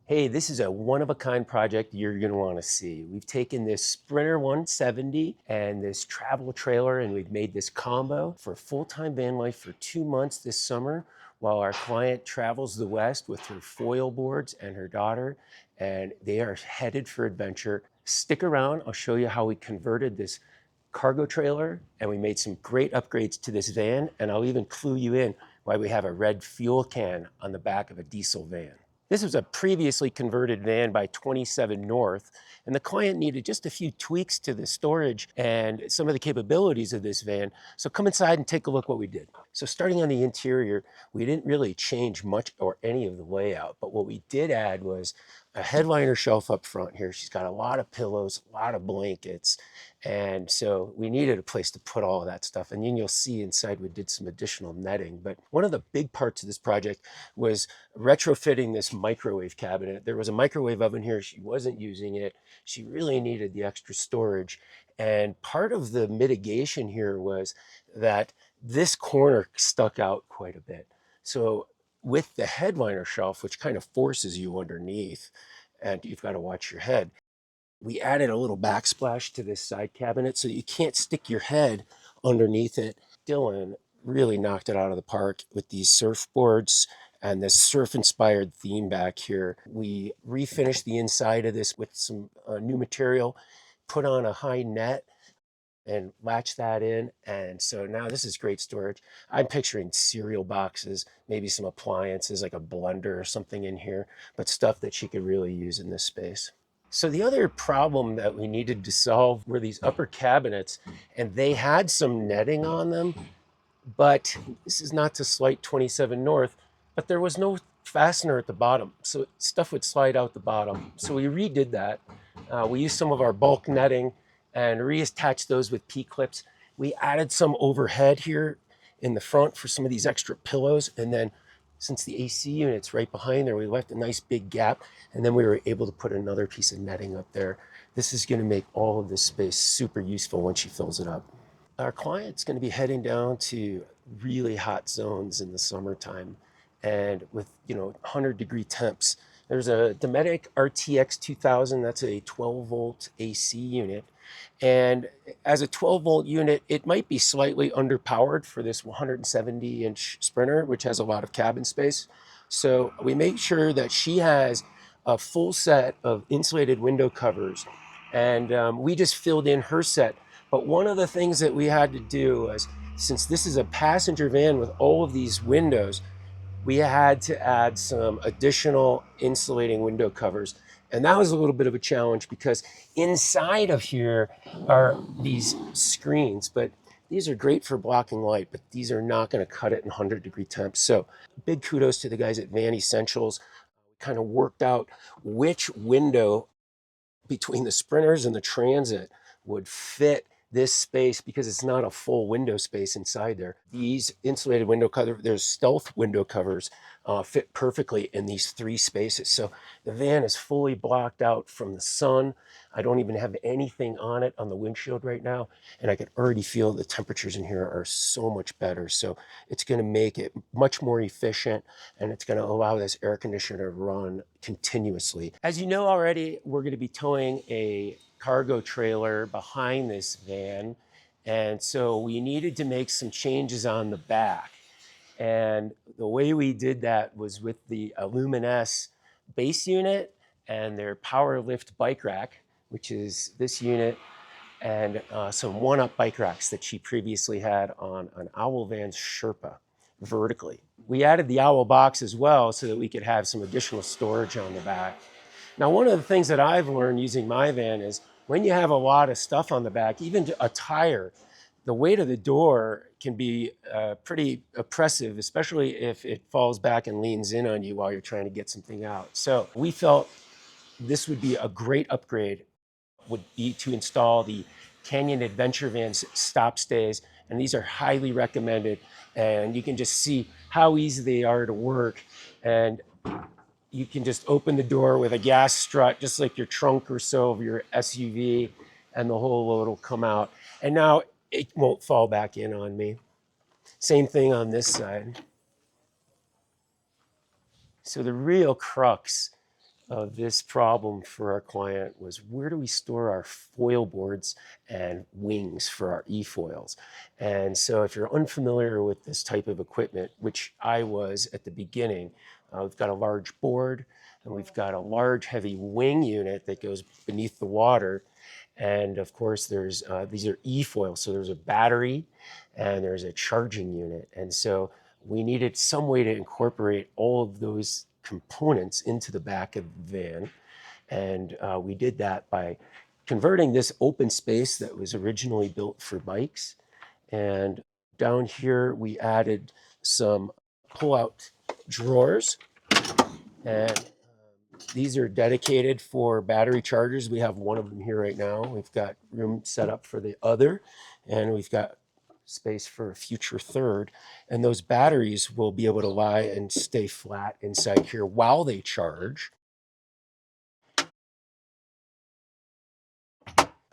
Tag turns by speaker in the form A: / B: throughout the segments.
A: Hey, this is a one-of-a-kind project you're going to want to see. We've taken this Sprinter 170 and this travel trailer, and we've made this combo for full-time van life for 2 months this summer while our client travels the West with her foil boards and her daughter, and they are headed for adventure. Stick around. I'll show you how we converted this cargo trailer and we made some great upgrades to this van, and I'll even clue you in why we have a red fuel can on the back of a diesel van. This was a previously converted van by 27 North, and the client needed just a few tweaks to the storage and some of the capabilities of this van. So come inside and take a look what we did. So starting on the interior, we didn't really change much or any of the layout, but what we did add was a headliner shelf up front here. She's got a lot of pillows, a lot of blankets, and so we needed a place to put all of that stuff. And then you'll see inside we did some additional netting. But one of the big parts of this project was retrofitting this microwave cabinet. There was a microwave oven here. She wasn't using it. She really needed the extra storage. And part of the mitigation here was that this corner stuck out quite a bit. So with the headliner shelf, which kind of forces you underneath, and you've got to watch your head, we added a little backsplash to this side cabinet so you can't stick your head underneath it. Dylan really knocked it out of the park with these surfboards and this surf-inspired theme back here. We refinished the inside of this with some new material, put on a high net, and latch that in. And so now this is great storage. I'm picturing cereal boxes, maybe some appliances like a blender or something in here, but stuff that she could really use in this space. So the other problem that we needed to solve were these upper cabinets, and they had some netting on them, but this is not to slight 27 North, but there was no fastener at the bottom. So stuff would slide out the bottom. So we redid that. We used some of our bulk netting and reattached those with P-clips. We added some overhead here in the front for some of these extra pillows. And then since the AC unit's right behind there, we left a nice big gap. And then we were able to put another piece of netting up there. This is going to make all of this space super useful when she fills it up. Our client's going to be heading down to really hot zones in the summertime, and with 100-degree temps. There's a Dometic RTX 2000. That's a 12-volt AC unit, and as a 12-volt unit, it might be slightly underpowered for this 170-inch Sprinter, which has a lot of cabin space. So we make sure that she has a full set of insulated window covers, and we just filled in her set. But one of the things that we had to do was, since this is a passenger van with all of these windows, we had to add some additional insulating window covers. And that was a little bit of a challenge because inside of here are these screens, but these are great for blocking light, but these are not going to cut it in 100-degree temps. So big kudos to the guys at Van Essentials. We kind of worked out which window between the Sprinters and the Transit would fit this space, because it's not a full window space inside there. These insulated window covers, there's stealth window covers, fit perfectly in these three spaces. So the van is fully blocked out from the sun. I don't even have anything on it on the windshield right now, and I can already feel the temperatures in here are so much better. So it's going to make it much more efficient, and it's going to allow this air conditioner to run continuously. As you know already, we're going to be towing a cargo trailer behind this van, and so we needed to make some changes on the back. And the way we did that was with the Luminess base unit and their power lift bike rack, which is this unit, and some one-up bike racks that she previously had on an Owl Van's Sherpa vertically. We added the Owl box as well so that we could have some additional storage on the back. Now, one of the things that I've learned using my van is when you have a lot of stuff on the back, even a tire, the weight of the door can be pretty oppressive, especially if it falls back and leans in on you while you're trying to get something out. So we felt this would be a great upgrade, would be to install the Canyon Adventure Vans stop stays, and these are highly recommended, and you can just see how easy they are to work. And you can just open the door with a gas strut, just like your trunk or so of your SUV, and the whole load will come out. And now it won't fall back in on me. Same thing on this side. So the real crux of this problem for our client was, where do we store our foil boards and wings for our e-foils? And so if you're unfamiliar with this type of equipment, which I was at the beginning, we've got a large board and we've got a large heavy wing unit that goes beneath the water. And of course, there's these are e-foils. So there's a battery and there's a charging unit. And so we needed some way to incorporate all of those components into the back of the van. And we did that by converting this open space that was originally built for bikes. And down here, we added some pull-out drawers. And these are dedicated for battery chargers. We have one of them here right now. We've got room set up for the other, and we've got space for a future third. And those batteries will be able to lie and stay flat inside here while they charge.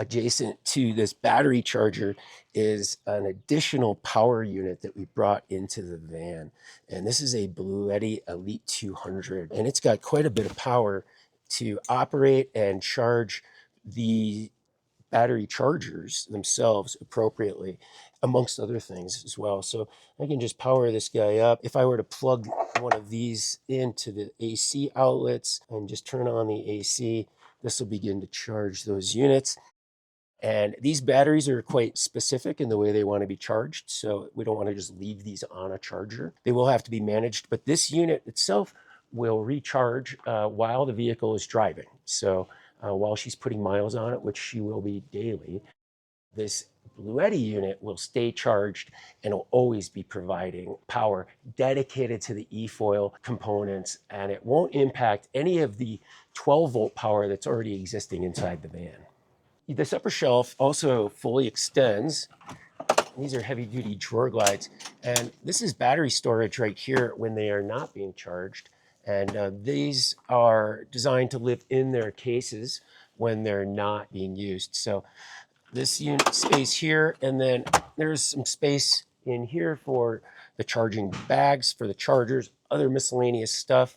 A: Adjacent to this battery charger is an additional power unit that we brought into the van. And this is a Bluetti Elite 200. And it's got quite a bit of power to operate and charge the battery chargers themselves appropriately, amongst other things as well. So I can just power this guy up. If I were to plug one of these into the AC outlets and just turn on the AC, this will begin to charge those units. And these batteries are quite specific in the way they want to be charged. So we don't want to just leave these on a charger. They will have to be managed, but this unit itself will recharge while the vehicle is driving. So while she's putting miles on it, which she will be daily, this Bluetti unit will stay charged and will always be providing power dedicated to the e-foil components, and it won't impact any of the 12-volt power that's already existing inside the van. This upper shelf also fully extends. These are heavy duty drawer glides. And this is battery storage right here when they are not being charged. And these are designed to live in their cases when they're not being used. So this unit space here, and then there's some space in here for the charging bags, for the chargers, other miscellaneous stuff.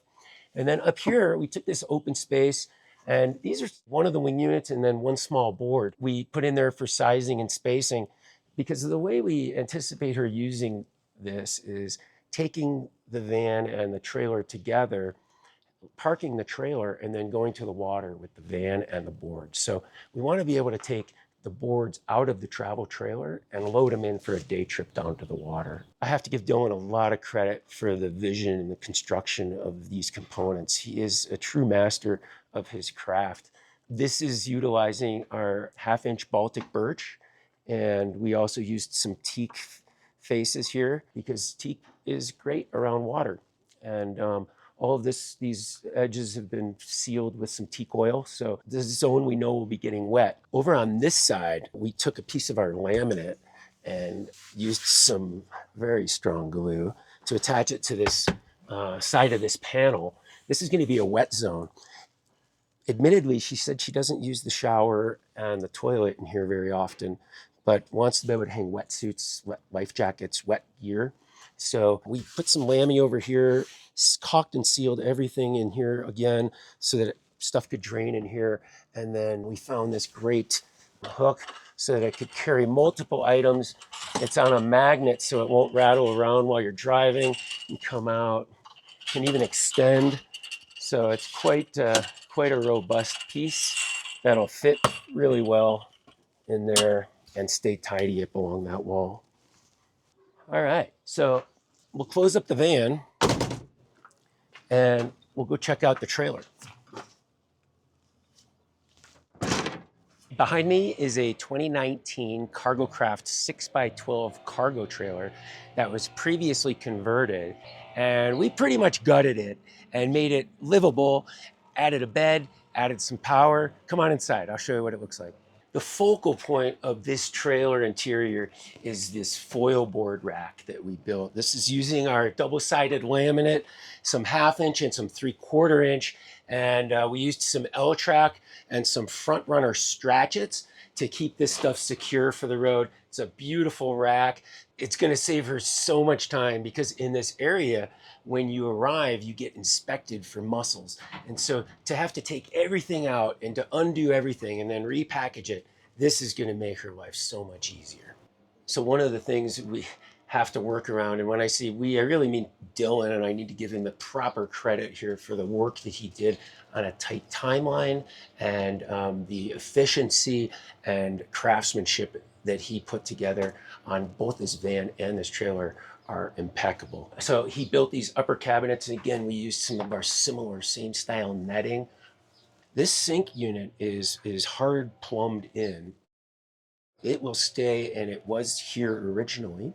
A: And then up here, we took this open space, and these are one of the wing units and then one small board we put in there for sizing and spacing, because of the way we anticipate her using this is taking the van and the trailer together, parking the trailer, and then going to the water with the van and the board. So we want to be able to take the boards out of the travel trailer and load them in for a day trip down to the water. I have to give Dylan a lot of credit for the vision and the construction of these components. He is a true master of his craft. This is utilizing our 1/2-inch Baltic birch, and we also used some teak faces here because teak is great around water. And all of these edges have been sealed with some teak oil. So this zone we know will be getting wet. Over on this side, we took a piece of our laminate and used some very strong glue to attach it to this side of this panel. This is going to be a wet zone. Admittedly, she said she doesn't use the shower and the toilet in here very often, but wants to be able to hang wetsuits, wet life jackets, wet gear. So we put some lammy over here, caulked and sealed everything in here again so that stuff could drain in here. And then we found this great hook so that it could carry multiple items. It's on a magnet so it won't rattle around while you're driving and come out. Can even extend. So it's quite a robust piece that'll fit really well in there and stay tidy up along that wall. All right, so we'll close up the van and we'll go check out the trailer. Behind me is a 2019 CargoCraft 6x12 cargo trailer that was previously converted, and we pretty much gutted it and made it livable, added a bed, added some power. Come on inside, I'll show you what it looks like. The focal point of this trailer interior is this foil board rack that we built. This is using our double-sided laminate, some 1/2 inch and some 3/4 inch, And we used some L-track and some front runner stratchets to keep this stuff secure for the road. It's a beautiful rack. It's going to save her so much time because in this area, when you arrive, you get inspected for mussels. And so to have to take everything out and to undo everything and then repackage it, this is going to make her life so much easier. So one of the things we have to work around, and when I say we, I really mean Dylan, and I need to give him the proper credit here for the work that he did on a tight timeline and the efficiency and craftsmanship that he put together on both this van and this trailer are impeccable. So he built these upper cabinets, and again, we used some of our similar same style netting. This sink unit is hard plumbed in. It will stay, and it was here originally.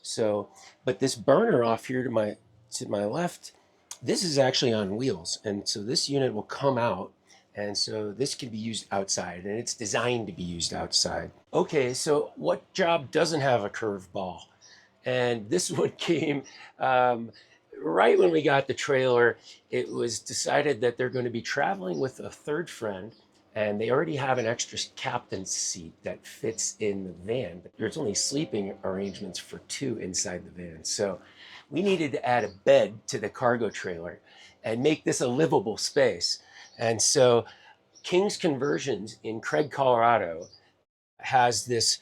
A: So, but this burner off here to my left, this is actually on wheels, and so this unit will come out, and so this can be used outside, and it's designed to be used outside. Okay, so what job doesn't have a curveball? And this one came right when we got the trailer. It was decided that they're going to be traveling with a third friend, and they already have an extra captain's seat that fits in the van, but there's only sleeping arrangements for two inside the van. So we needed to add a bed to the cargo trailer and make this a livable space. And so King's Conversions in Craig, Colorado has this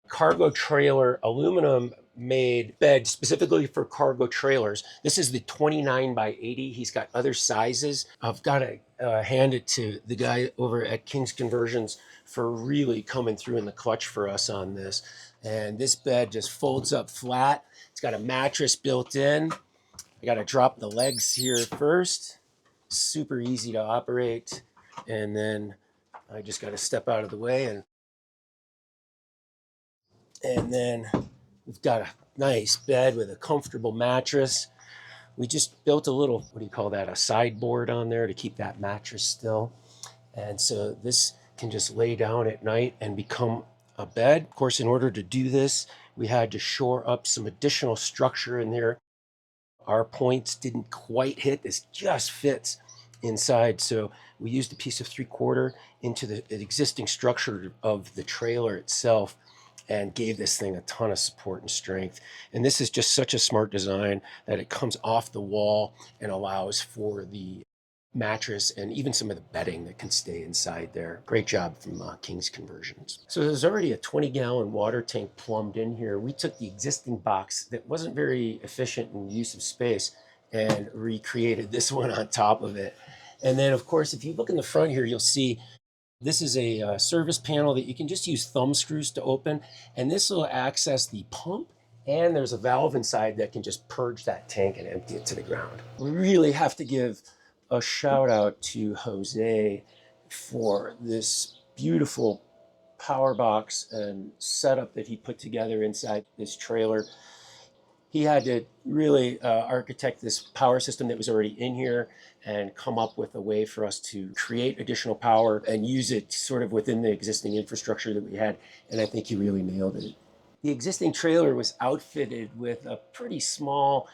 A: cargo trailer aluminum made bed specifically for cargo trailers. This is the 29 by 80. He's got other sizes. I've got to hand it to the guy over at King's Conversions for really coming through in the clutch for us on this. And this bed just folds up flat. It's got a mattress built in. I got to drop the legs here first. Super easy to operate. And then I just got to step out of the way, and then we've got a nice bed with a comfortable mattress. We just built a little, what do you call that, a sideboard on there to keep that mattress still. And so this can just lay down at night and become a bed. Of course, in order to do this, we had to shore up some additional structure in there. Our points didn't quite hit. This just fits inside. So we used a piece of 3/4 into the existing structure of the trailer itself and gave this thing a ton of support and strength. And this is just such a smart design that it comes off the wall and allows for the mattress and even some of the bedding that can stay inside there. Great job from King's Conversions. So there's already a 20-gallon water tank plumbed in here. We took the existing box that wasn't very efficient in use of space and recreated this one on top of it. And then, of course, if you look in the front here, you'll see this is a service panel that you can just use thumb screws to open, and this will access the pump, and there's a valve inside that can just purge that tank and empty it to the ground. We really have to give a shout out to Jose for this beautiful power box and setup that he put together inside this trailer. He had to really architect this power system that was already in here and come up with a way for us to create additional power and use it sort of within the existing infrastructure that we had. And I think he really nailed it. The existing trailer was outfitted with a pretty small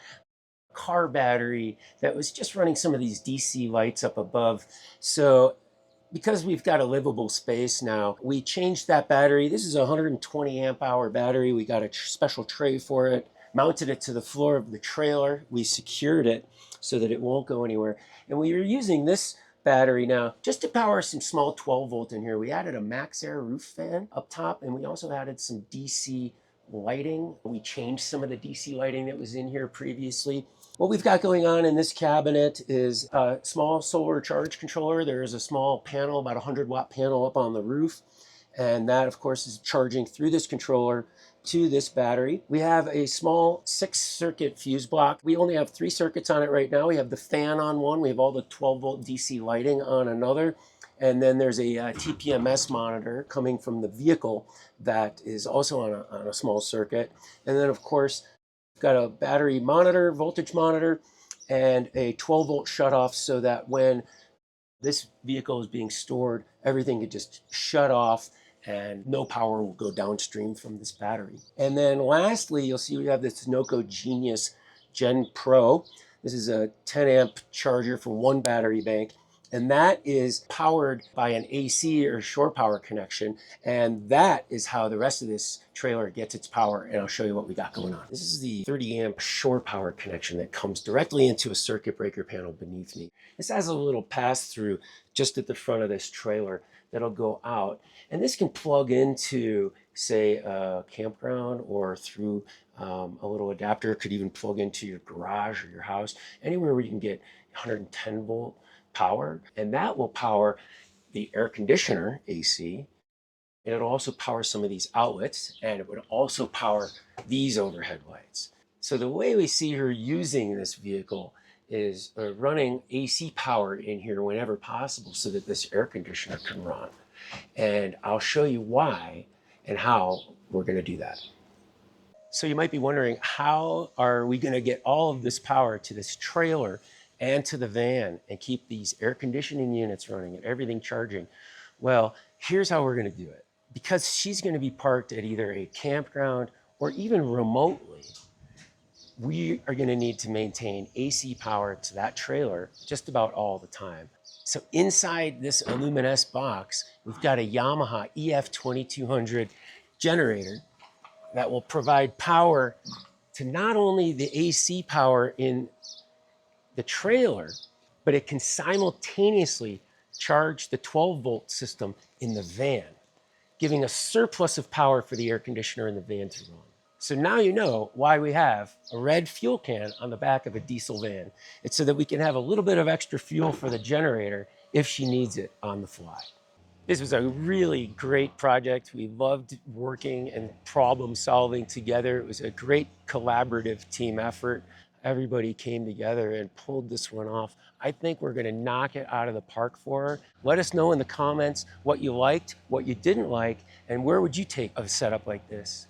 A: car battery that was just running some of these DC lights up above. So because we've got a livable space now, we changed that battery. This is a 120 amp hour battery. We got a special tray for it, mounted it to the floor of the trailer. We secured it so that it won't go anywhere. And we are using this battery now just to power some small 12 volt in here. We added a Max Air roof fan up top, and we also added some DC lighting. We changed some of the DC lighting that was in here previously. What we've got going on in this cabinet is a small solar charge controller. There is a small panel, about a 100-watt panel up on the roof. And that, of course, is charging through this controller to this battery. We have a small 6-circuit fuse block. We only have 3 circuits on it right now. We have the fan on one. We have all the 12-volt DC lighting on another. And then there's a TPMS monitor coming from the vehicle that is also on a small circuit. And then, of course, we've got a battery monitor, voltage monitor, and a 12-volt shutoff so that when this vehicle is being stored, everything could just shut off and no power will go downstream from this battery. And then lastly, you'll see we have this Noco Genius Gen Pro. This is a 10 amp charger for one battery bank. And that is powered by an AC or shore power connection. And that is how the rest of this trailer gets its power. And I'll show you what we got going on. This is the 30 amp shore power connection that comes directly into a circuit breaker panel beneath me. This has a little pass through just at the front of this trailer that'll go out. And this can plug into, say, a campground, or through a little adapter. It could even plug into your garage or your house, anywhere where you can get 110 volt power. And that will power the air conditioner AC. And it'll also power some of these outlets, and it would also power these overhead lights. So the way we see her using this vehicle is running AC power in here whenever possible so that this air conditioner can run. And I'll show you why and how we're going to do that. So you might be wondering, how are we going to get all of this power to this trailer and to the van and keep these air conditioning units running and everything charging? Well, here's how we're going to do it. Because she's going to be parked at either a campground or even remotely, we are going to need to maintain AC power to that trailer just about all the time. So inside this Luminesce box, we've got a Yamaha EF2200 generator that will provide power to not only the AC power in the trailer, but it can simultaneously charge the 12 volt system in the van, giving a surplus of power for the air conditioner in the van to run. So now you know why we have a red fuel can on the back of a diesel van. It's so that we can have a little bit of extra fuel for the generator if she needs it on the fly. This was a really great project. We loved working and problem solving together. It was a great collaborative team effort. Everybody came together and pulled this one off. I think we're gonna knock it out of the park for her. Let us know in the comments what you liked, what you didn't like, and where would you take a setup like this?